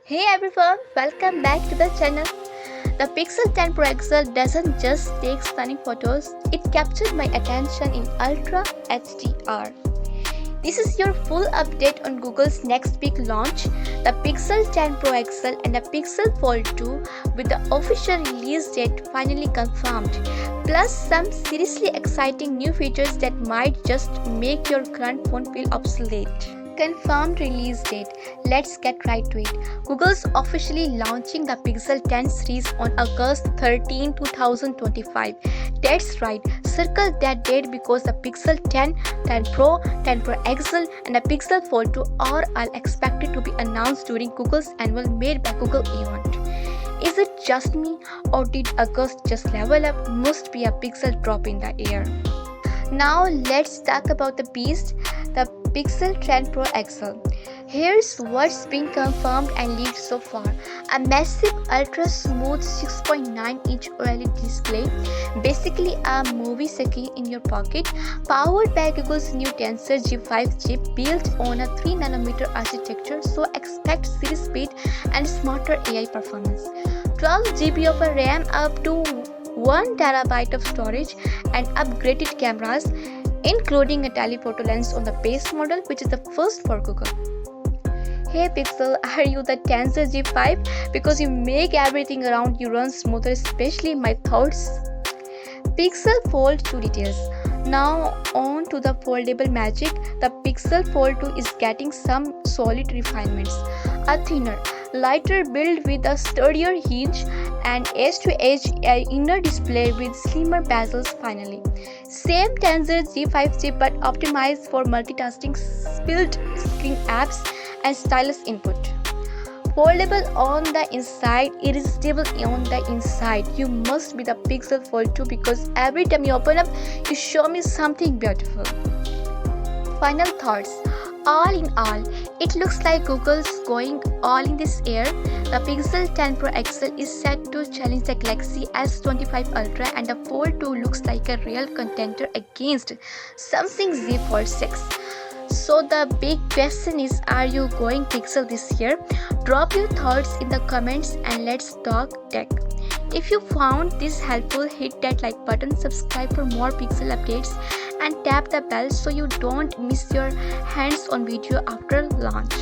Hey everyone, welcome back to the channel. The Pixel 10 Pro XL doesn't just take stunning photos, it captured my attention in Ultra HDR. This is your full update on Google's next big launch, the Pixel 10 Pro XL and the Pixel Fold 2 with the official release date finally confirmed, plus some seriously exciting new features that might just make your current phone feel obsolete. Confirmed release date. Let's get right to it. Google's officially launching the Pixel 10 series on August 13, 2025. That's right, circle that date because the Pixel 10, 10 Pro, 10 Pro XL and the Pixel Fold 2 are all expected to be announced during Google's annual Made by Google event. Is it just me or did August just level up? Must be a pixel drop in the air. Now let's talk about the beast, the Pixel 10 Pro XL. Here's what's been confirmed and leaked so far. A massive ultra smooth 6.9-inch OLED display, basically a movie screen in your pocket, powered by Google's new Tensor G5 chip built on a 3nm architecture, so expect serious speed and smarter AI performance. 12GB of RAM up to 1TB of storage and upgraded cameras, including a telephoto lens on the base model, which is the first for Google. Hey Pixel, are you the Tensor G5? Because you make everything around you run smoother, especially my thoughts. Pixel Fold 2 details. Now on to the foldable magic. The Pixel Fold 2 is getting some solid refinements. A thinner, lighter build with a sturdier hinge and edge-to-edge inner display with slimmer bezels finally. Same Tensor G5 chip but optimized for multitasking, split screen apps and stylus input. Foldable on the inside, irresistible on the inside. You must be the Pixel Fold 2 because every time you open up, you show me something beautiful. Final thoughts. All in all, it looks like Google's going all in this year. The Pixel 10 Pro XL is set to challenge the Galaxy S25 Ultra and the Fold 2 looks like a real contender against Samsung Z Fold 6. So the big question is, are you going Pixel this year? Drop your thoughts in the comments and let's talk tech. If you found this helpful, hit that like button, subscribe for more Pixel updates and tap the bell so you don't miss your hands-on video after launch.